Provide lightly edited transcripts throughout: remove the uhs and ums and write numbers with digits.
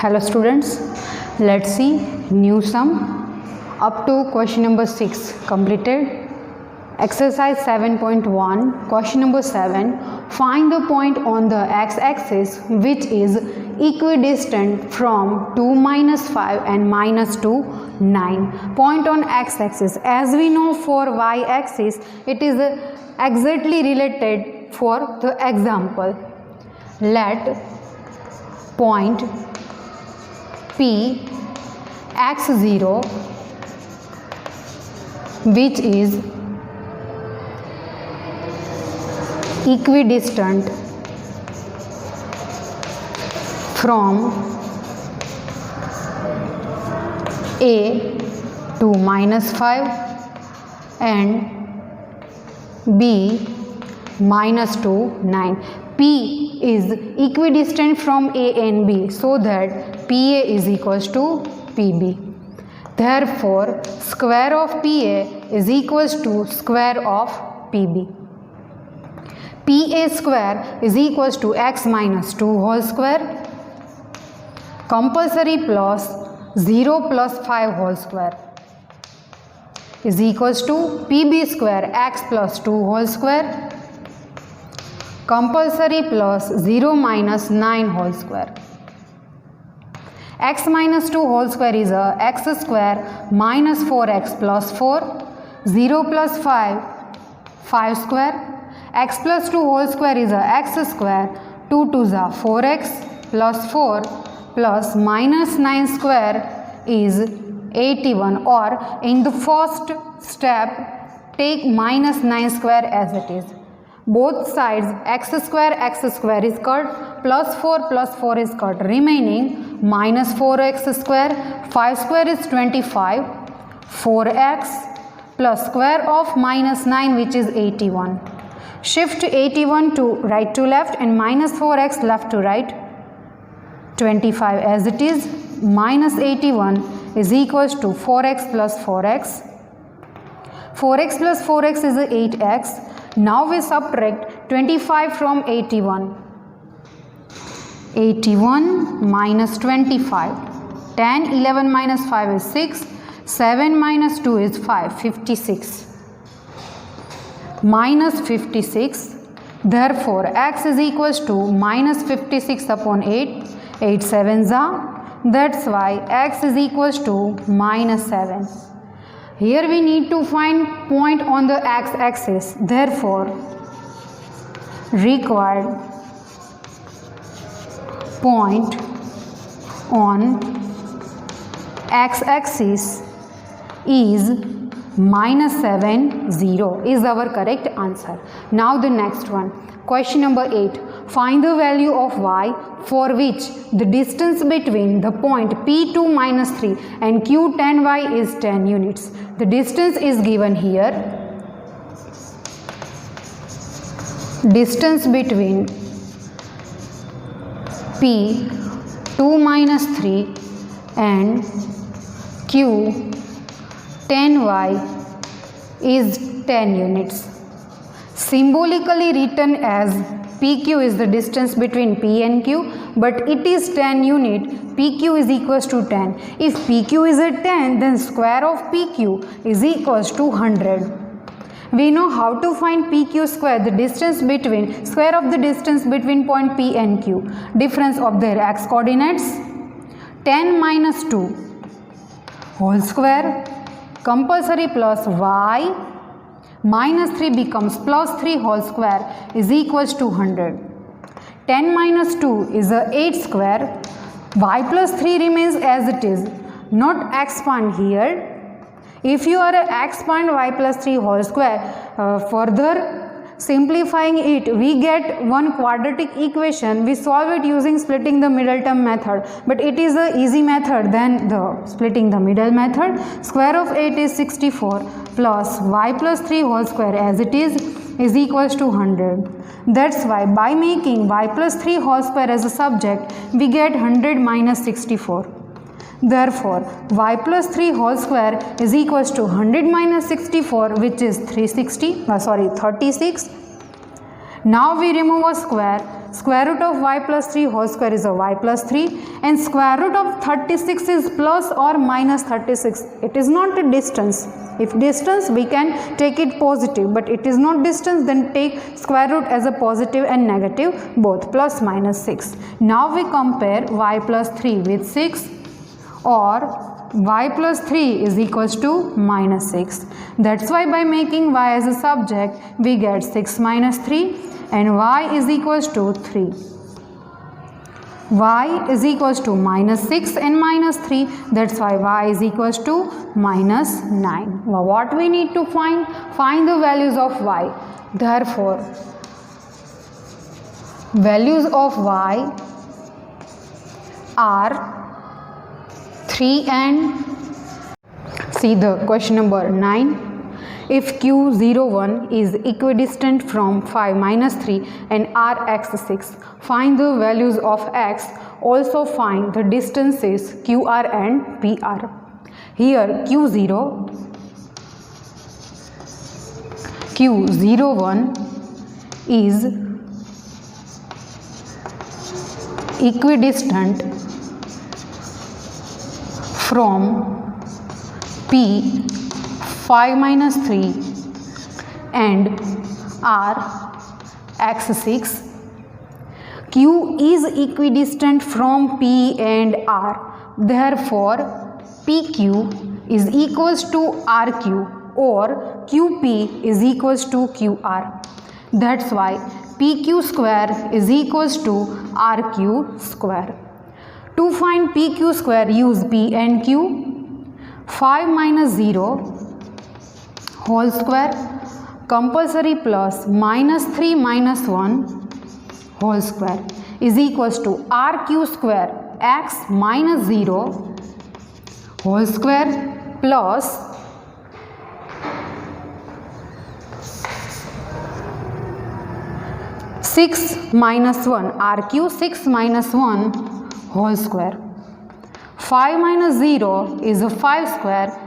Hello students, let's see new sum up to question number 6 completed. Exercise 7.1, question number 7. Find the point on the x-axis which is equidistant from 2 minus 5 and minus 2 9. Point on x-axis, as we know for y-axis it is exactly related for the example. Let point P x0 which is equidistant from A to minus 5 and B minus 2 9. P is equidistant from A and B, so that PA is equals to PB. Therefore, square of PA is equals to square of PB. PA square is equals to x minus 2 whole square compulsory plus 0 plus 5 whole square is equals to PB square x plus 2 whole square compulsory plus 0 minus 9 whole square. X minus 2 whole square is a x square minus 4x plus 4, 0 plus 5 square, x plus 2 whole square is a x square, 2 to the 4x plus 4 plus minus 9 square is 81, or in the first step take minus 9 square as it is. Both sides x square is cut, plus 4 is cut, remaining minus 4x square, 5 square is 25, 4x plus square of minus 9 which is 81. Shift 81 to right to left and minus 4x left to right, 25 as it is, minus 81 is equals to 4x plus 4x. 4x plus 4x is 8x. Now we subtract 25 from 81. 81 minus 25. 10, 11 minus 5 is 6. 7 minus 2 is 5. 56. Minus 56. Therefore, x is equals to minus 56 upon 8. 8 sevens are. That's why x is equals to minus 7. Here we need to find point on the x-axis. Therefore, required point on x-axis is minus 7 0 is our correct answer. Now the next one. Question number 8. Find the value of y for which the distance between the point P2 minus 3 and Q10y is 10 units. The distance is given here. Distance between P2 minus 3 and Q10y is 10 units. Symbolically written as PQ is the distance between P and Q, but it is 10 unit. PQ is equals to 10. If PQ is at 10, then square of PQ is equals to 100. We know how to find PQ square, the distance between, square of the distance between point P and Q. Difference of their x coordinates, 10 minus 2 whole square, compulsory plus y, minus 3 becomes plus 3 whole square is equals to 100. 10 minus 2 is a 8 square. Y plus 3 remains as it is. Not expand here. If you are expand y plus 3 whole square, further simplifying it, we get one quadratic equation. We solve it using splitting the middle term method, but it is a easy method than the splitting the middle method. Square of 8 is 64 plus y plus 3 whole square as it is equals to 100. That's why by making y plus 3 whole square as a subject, we get 100 minus 64. Therefore, y plus 3 whole square is equals to 100 minus 64, which is 36. Now we remove a square. square root of y plus 3 whole square is a y plus 3, and square root of 36 is plus or minus 36. It is not a distance. If distance, we can take it positive, but it is not distance, then take square root as a positive and negative both, plus minus 6. Now we compare y plus 3 with 6, or y plus 3 is equals to minus 6. That's why by making y as a subject, we get 6 minus 3 and y is equals to 3. Y is equals to minus 6 and minus 3. That's why y is equals to minus 9. Now what we need to find? Find the values of y. Therefore, values of y are 3 and see the question number 9. If Q01 is equidistant from 5 minus 3 and Rx6, find the values of x. Also find the distances QR and PR. Here Q01 is equidistant from P 5 minus 3 and R x6. Q is equidistant from P and R. Therefore, PQ is equals to RQ or QP is equals to QR. That's why PQ square is equals to RQ square. To find PQ square, use P and Q. 5 minus 0 whole square compulsory plus minus 3 minus 1 whole square is equals to RQ square x minus 0 whole square plus six minus 1 RQ 6 minus 1 whole square. 5 minus 0 is a 5 square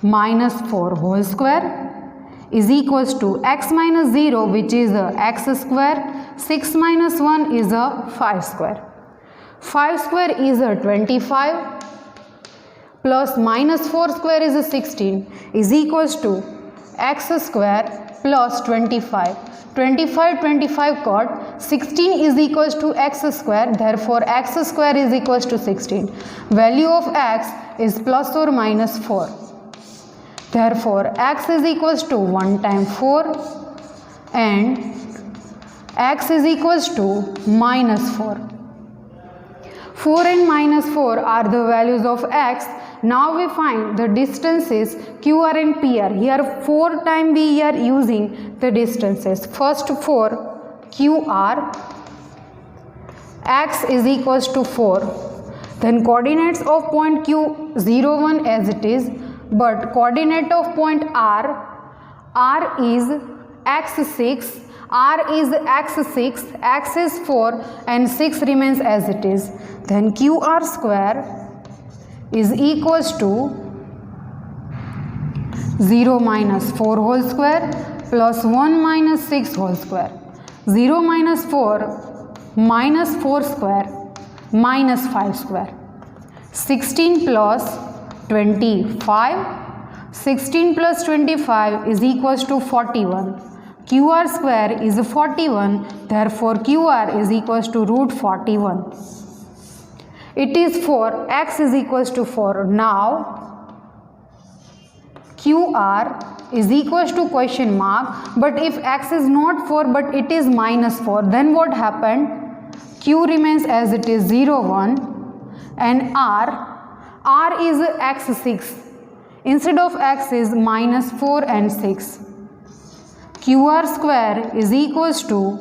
minus 4 whole square is equals to x minus 0, which is a x square. 6 minus 1 is a 5 square. 5 square is a 25 plus minus 4 square is a 16 is equals to x square plus 25. 25 got 16 is equals to x square. Therefore, x square is equals to 16. Value of x is plus or minus 4. Therefore, x is equals to 1 times 4 and x is equals to minus 4. 4 and minus 4 are the values of x. Now we find the distances QR and PR. Here 4 times we are using the distances. First for QR, x is equals to 4. Then coordinates of point Q01 as it is. But coordinate of point R is x6, R is x6, x is 4 and 6 remains as it is. Then QR square is equals to 0 minus 4 whole square plus 1 minus 6 whole square. 0 minus 4 minus 4 square minus 5 square. 16 plus 25. 16 plus 25 is equals to 41. QR square is 41. Therefore, QR is equals to root 41. It is 4. X is equals to 4. Now, QR is equals to question mark. But if X is not 4 but it is minus 4, then what happened? Q remains as it is 0, 1 and R is x6. Instead of x is minus 4 and 6. QR square is equals to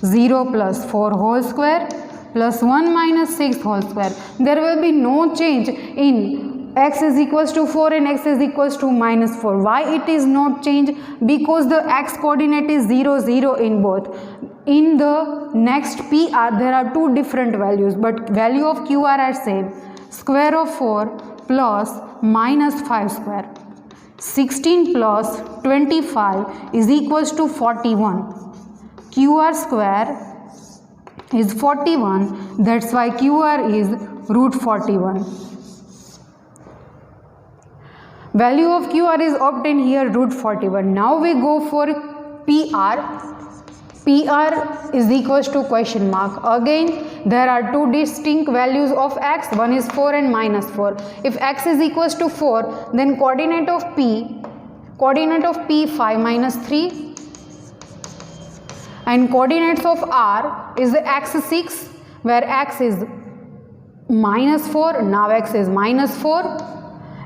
0 plus 4 whole square plus 1 minus 6 whole square. There will be no change in x is equals to 4 and x is equals to minus 4. Why it is not change? Because the x coordinate is 0, 0 in both. In the next PR there are two different values, but value of QR are same. Square of 4 plus minus 5 square. 16 plus 25 is equals to 41. QR square is 41. That's why QR is root 41. Value of QR is obtained here, root 41. Now we go for PR. PR is equals to question mark. Again, there are two distinct values of x. One is 4 and minus 4. If x is equals to 4, then coordinate of P 5 minus 3. And coordinates of R is the x6, where x is minus 4. Now x is minus 4.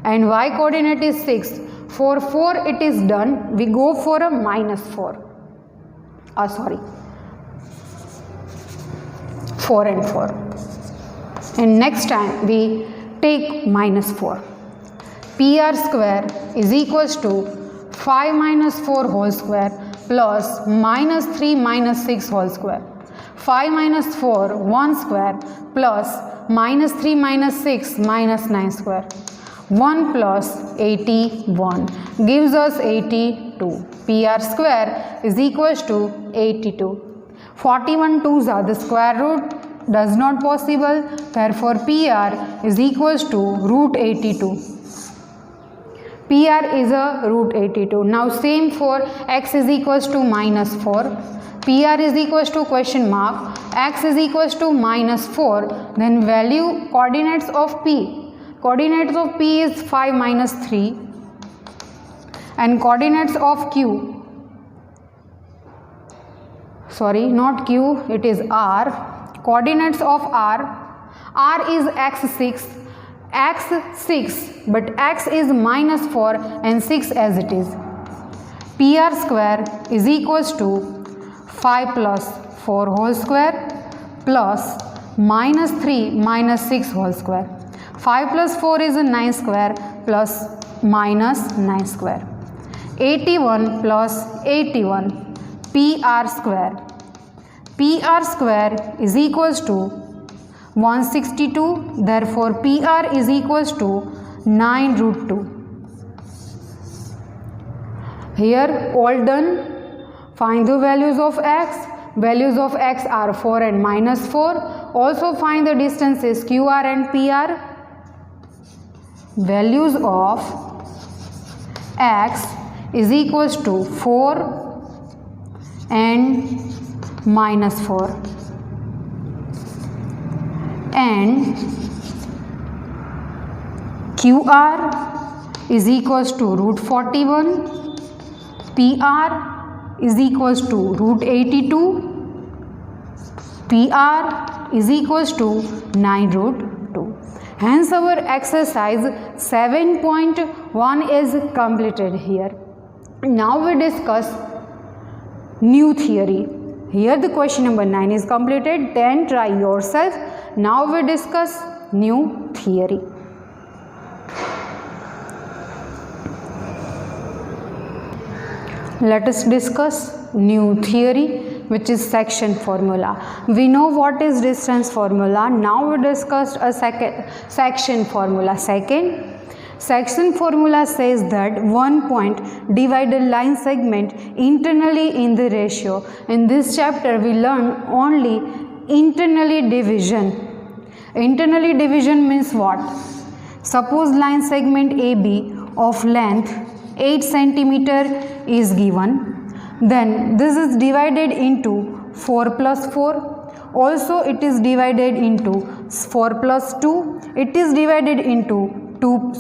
And y coordinate is 6. For 4 it is done. We go for a minus 4. 4 and 4. And next time we take minus 4. PR square is equals to 5 minus 4 whole square plus minus 3 minus 6 whole square. 5 minus 4 1 square plus minus 3 minus 6 minus 9 square. 1 plus 81 gives us 82. PR square is equals to 82. 41 twos are the square root, does not possible, therefore PR is equals to root 82. PR is a root 82. Now same for x is equals to minus 4. PR is equals to question mark. X is equals to minus 4. Then value coordinates of P. Coordinates of P is 5 minus 3. And coordinates of Q. Sorry, not Q, it is R. Coordinates of R. R is x6. X6, but x is minus 4 and 6 as it is. PR square is equals to 5 plus 4 whole square plus minus 3 minus 6 whole square. 5 plus 4 is a 9 square plus minus 9 square. 81 plus 81 PR square. PR square is equals to 162. Therefore PR is equals to 9 root 2. Here all done. Find the values of x. Values of x are 4 and minus 4. Also find the distances QR and PR. Values of x is equals to 4 and minus 4. And QR is equals to root 41. PR is equals to root 82. PR is equals to 9 root 2. Hence our exercise 7.1 is completed here. Now we discuss new theory. Here the question number 9 is completed. Then try yourself. Now we discuss new theory. Let us discuss new theory, which is section formula. We know what is distance formula. Now we discussed a section formula. Section formula says that one point divide a line segment internally in the ratio. In this chapter we learn only internally division. Internally division means what? Suppose line segment AB of length 8 cm is given. Then this is divided into 4 plus 4. Also it is divided into 4 plus 2. It is divided into 2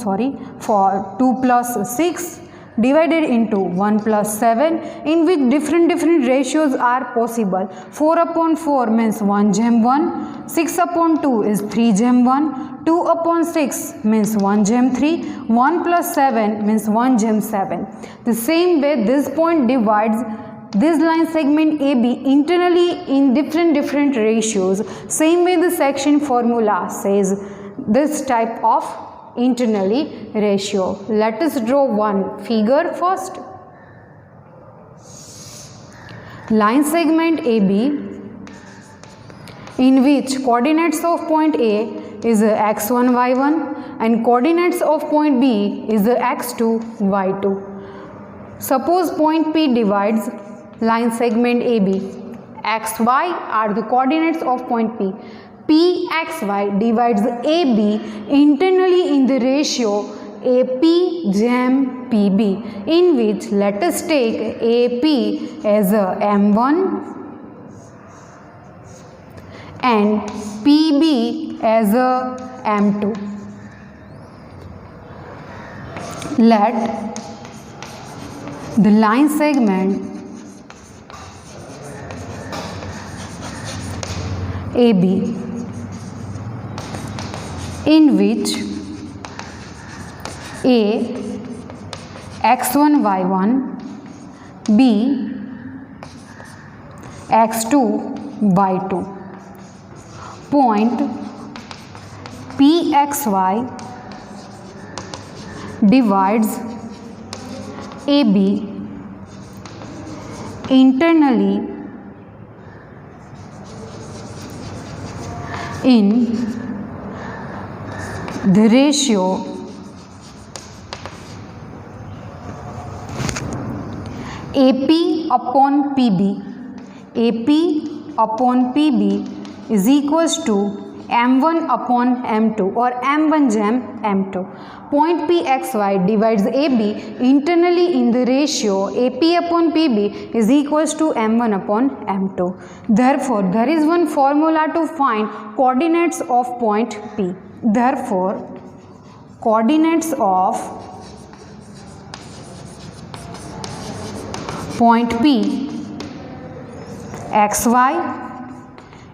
plus 6 divided into 1 plus 7, in which different ratios are possible. 4 upon 4 means 1 gem 1, 6 upon 2 is 3 gem 1, 2 upon 6 means 1 gem 3, 1 plus 7 means 1 gem 7. The same way this point divides this line segment AB internally in different ratios. Same way the section formula says this type of internally ratio. Let us draw one figure first. Line segment AB in which coordinates of point A is x1 y1 and coordinates of point B is x2 y2. Suppose point P divides line segment AB. xy are the coordinates of point P. Pxy divides AB internally in the ratio AP jam PB, in which let us take AP as a M1 and PB as a M2. Let the line segment AB, in which A x1 y1, B x2 y2, point Pxy divides AB internally in the ratio AP upon PB. AP upon PB is equals to M1 upon M2 or M1 jam M2. Point Pxy divides AB internally in the ratio AP upon PB is equals to M1 upon M2. Therefore, there is one formula to find coordinates of point P. Therefore, coordinates of point P xy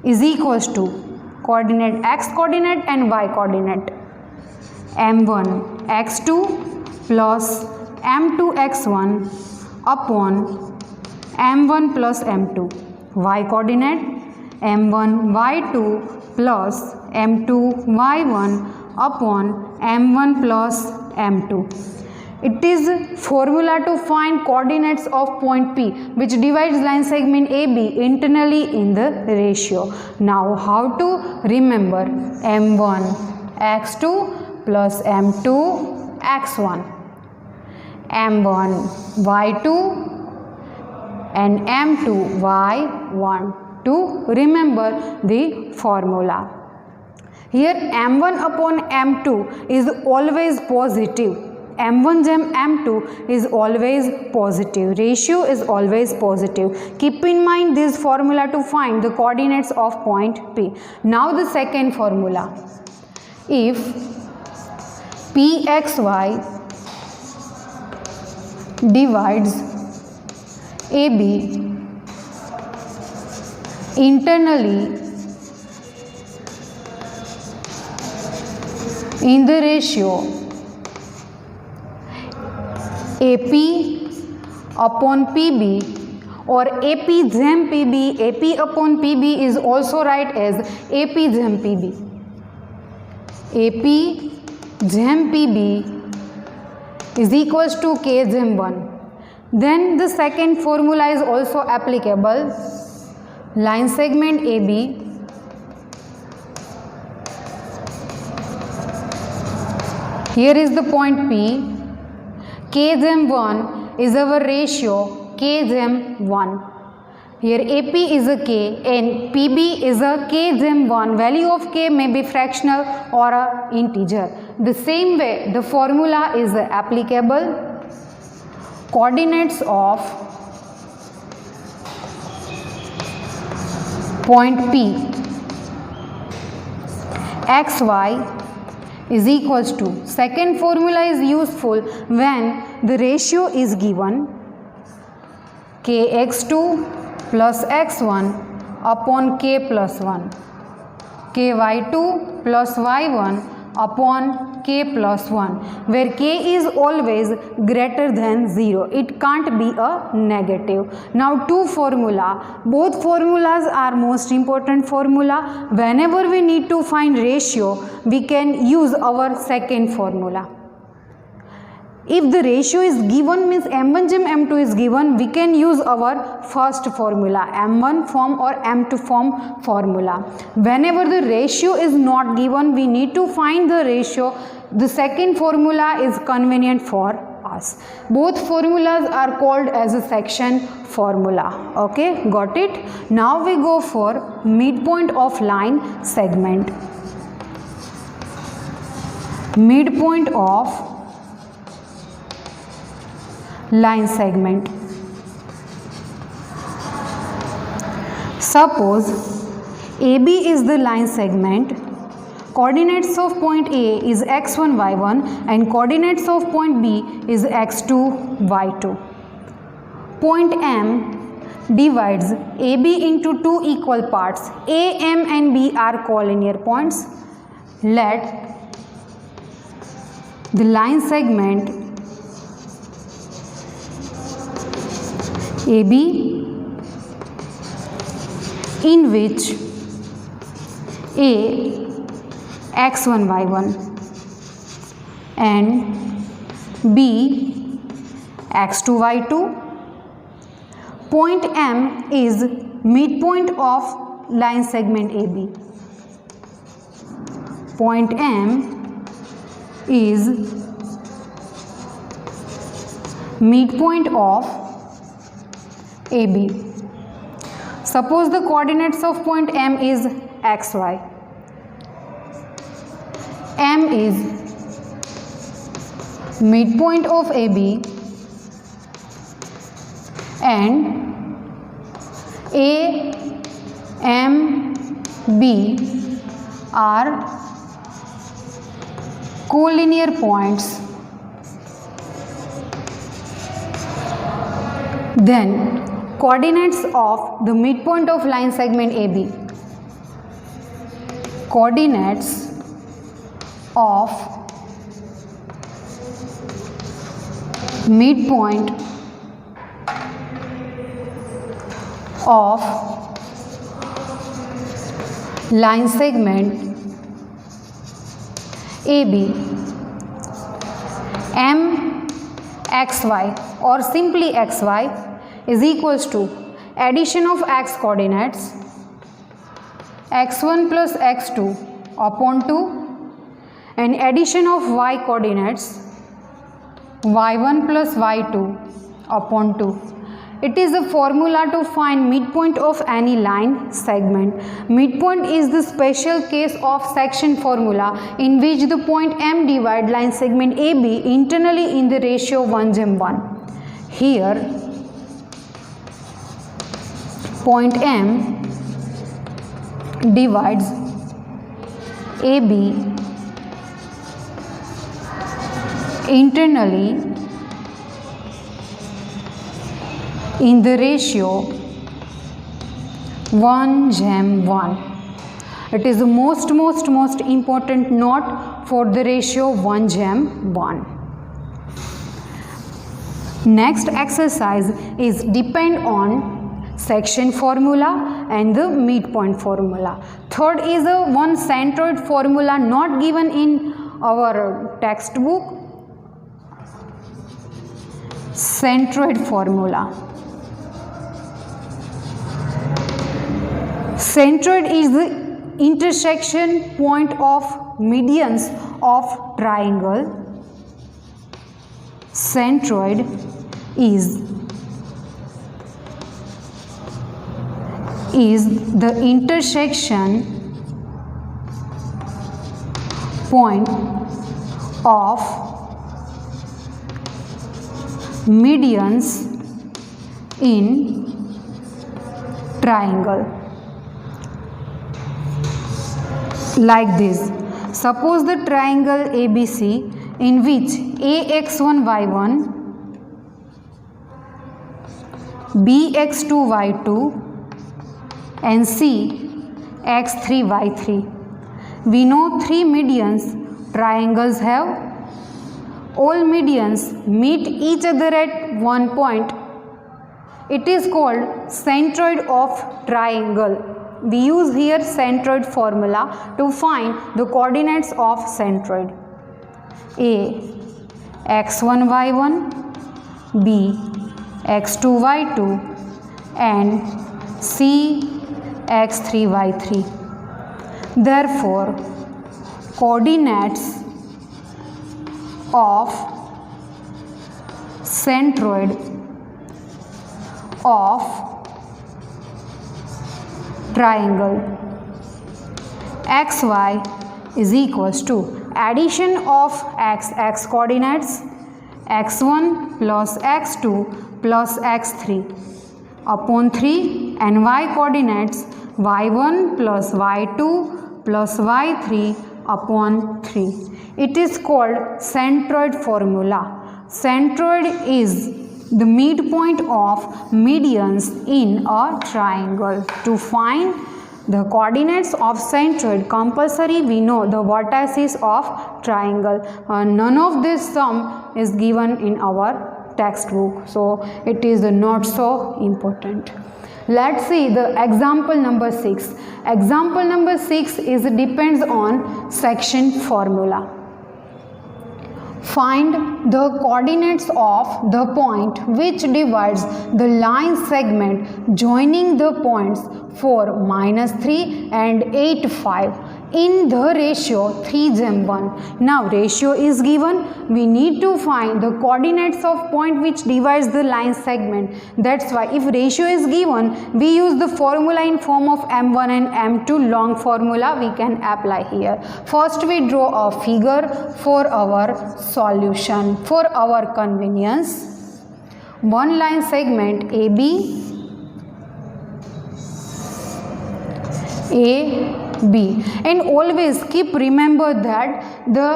is equals to coordinate x coordinate and y coordinate m1 x2 plus m2 x1 upon m1 plus m2, y coordinate m1 y2 plus m2 y1 upon m1 plus m2. It is formula to find coordinates of point P, which divides line segment AB internally in the ratio. Now, how to remember? M1 x2 plus M2 x1, M1 y2 and M2 y1 to remember the formula. Here M1 upon M2 is always positive. M1 jam M2 is always positive. Ratio is always positive. Keep in mind this formula to find the coordinates of point P. Now the second formula. If Pxy divides AB internally in the ratio AP upon PB or AP jam PB, AP upon PB is also write as AP jam PB. AP jam PB is equals to K jam 1. Then the second formula is also applicable. Line segment AB here is the point P. K jam 1 is our ratio K jam 1. Here AP is a K and PB is a K jam 1. Value of K may be fractional or a integer. The same way the formula is applicable. Coordinates of point P xy is equals to, second formula is useful when the ratio is given kx2 plus x1 upon k plus 1, ky2 plus y1 upon k plus 1, where k is always greater than 0. It can't be a negative. Now two formula. Both formulas are most important formula. Whenever we need to find ratio, we can use our second formula. If the ratio is given, means M1 jam M2 is given, we can use our first formula, M1 form or M2 form formula. Whenever the ratio is not given, we need to find the ratio. The second formula is convenient for formulas. Both formulas are called as a section formula. Okay, got it? Now we go for midpoint of line segment. Midpoint of line segment. Suppose AB is the line segment. Coordinates of point A is x1, y1 and coordinates of point B is x2, y2. Point M divides AB into two equal parts. A, M and B are collinear points. Let the line segment AB in which A x1 y1 and B x2 y2. Point M is midpoint of line segment AB. Point M is midpoint of AB. Suppose the coordinates of point M is xy. M is midpoint of AB and A, M, B are collinear points. Then coordinates of the midpoint of line segment AB. Coordinates of midpoint of line segment AB. M xy or simply xy is equals to addition of x coordinates x1 plus x2 upon 2 and addition of y coordinates y1 plus y2 upon 2. It is a formula to find midpoint of any line segment. Midpoint is the special case of section formula in which the point M divide line segment AB internally in the ratio 1:1. Here point M divides AB internally in the ratio 1:1. It is the most important note for the ratio 1:1. Next exercise is depend on section formula and the midpoint formula. Third is a one centroid formula not given in our textbook. Centroid formula. Centroid is the intersection point of medians of triangle. Centroid is the intersection point of medians in triangle. Like this. Suppose the triangle ABC in which AX1 y1, BX2 y2 and C x3 y3. We know three medians triangles have. All medians meet each other at one point. It is called centroid of triangle. We use here centroid formula to find the coordinates of centroid. A x1 y1, B x2 y2 and C x3 y3. Therefore, coordinates of centroid of triangle. xy is equals to addition of x coordinates x1 plus x2 plus x3 upon 3 and y coordinates y1 plus y2 plus y3 upon 3. It is called centroid formula. Centroid is the midpoint of medians in a triangle. To find the coordinates of centroid, compulsory we know the vertices of triangle. None of this sum is given in our textbook, so it is not so important. Let's see the example number 6. Example number 6 is depends on section formula. Find the coordinates of the point which divides the line segment joining the points 4, -3 and 8, 5 in the ratio 3:1. Now ratio is given. We need to find the coordinates of point which divides the line segment. That's why if ratio is given, we use the formula in form of M1 and M2. Long formula we can apply here. First we draw a figure for our solution. For our convenience, one line segment AB, and always keep remember that the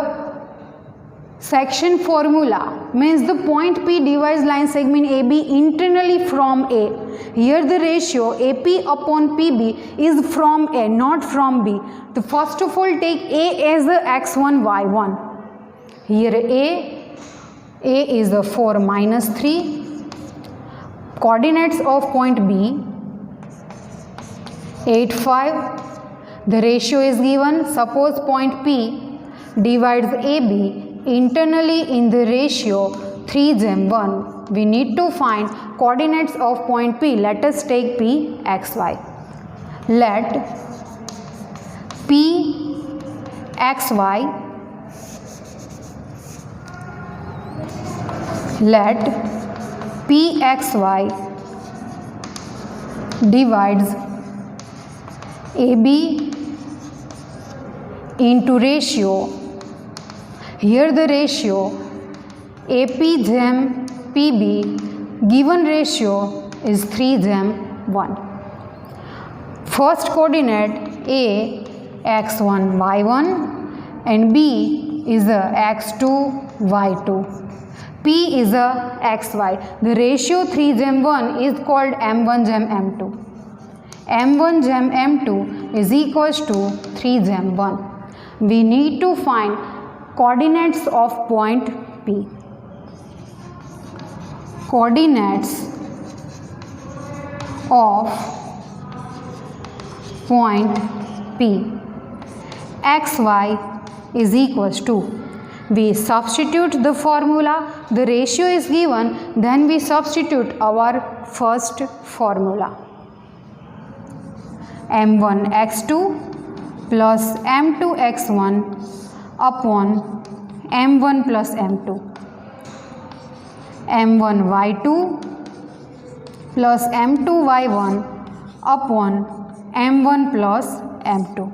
section formula means the point P divides line segment AB internally from A. Here the ratio AP upon PB is from A, not from B. So first of all take A as a x1 y1. Here A is a 4 -3. Coordinates of point B 8, 5. The ratio is given. Suppose point P divides AB internally in the ratio 3:1. We need to find coordinates of point P. Let us take P xy. Let P xy divides AB into ratio. Here the ratio AP jem PB given ratio is 3:1. First coordinate A x1 y1 and B is a x2 y2. P is a xy. The ratio 3:1 is called M1:M2. M1:M2 is equals to 3:1. We need to find coordinates of point P. Coordinates of point P. xy is equals to, we substitute the formula, the ratio is given, then we substitute our first formula. M1 x2 plus M2 x1 upon M1 plus M2. M1 y2 plus M2 y1 upon M1 plus M2.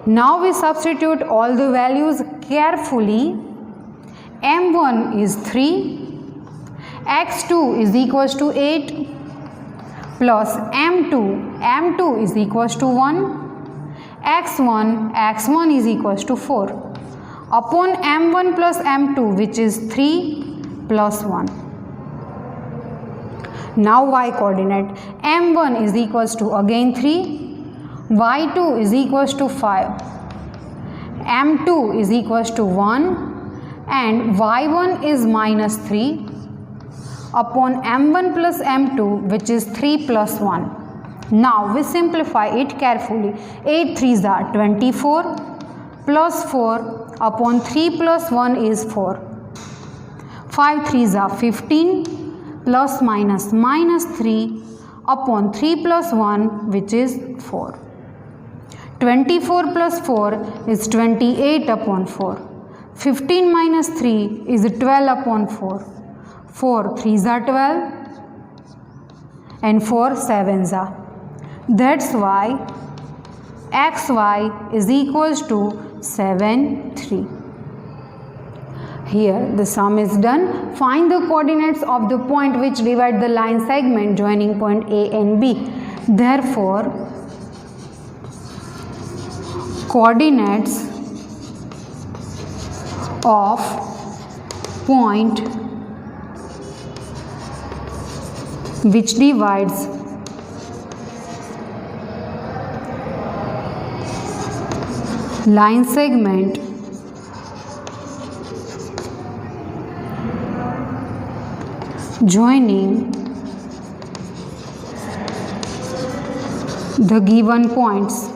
Now we substitute all the values carefully. M1 is 3, x2 is equals to 8 plus M2 is equals to 1, x1 is equals to 4 upon M1 plus M2 which is 3 plus 1. Now y coordinate, M1 is equals to again 3, y2 is equals to 5, M2 is equals to 1 and y1 is -3 upon M1 plus M2 which is 3 plus 1. Now we simplify it carefully. 8 3s are 24 plus 4 upon 3 plus 1 is 4. 5 3s are 15 plus minus -3 upon 3 plus 1 which is 4. 24 plus 4 is 28 upon 4. 15 minus 3 is 12 upon 4. 4 3s are 12 and 4 7s are. That's why xy is equals to 7 3. Here the sum is done. Find the coordinates of the point which divide the line segment joining point A and B. Therefore, coordinates of point which divides line segment joining the given points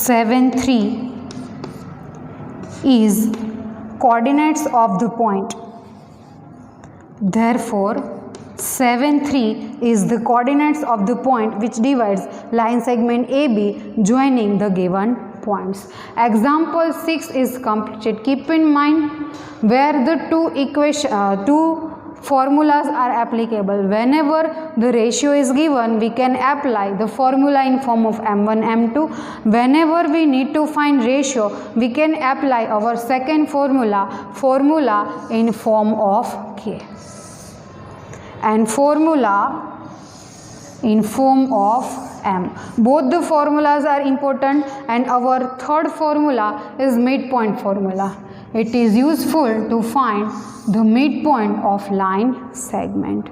seven 3 is coordinates of the point. Therefore, 7 3 is the coordinates of the point which divides line segment AB joining the given points. Example 6 is completed. Keep in mind where the two formulas are applicable. Whenever the ratio is given, we can apply the formula in form of M1 M2. Whenever we need to find ratio, we can apply our second formula in form of K, and formula in form of M. Both the formulas are important, and our third formula is midpoint formula. It is useful to find the midpoint of line segment.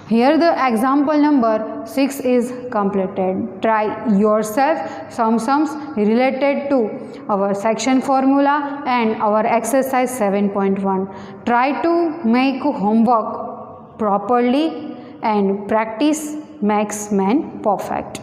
Here the example number 6 is completed. Try yourself some sums related to our section formula and our exercise 7.1. Try to make homework properly, and practice makes man perfect.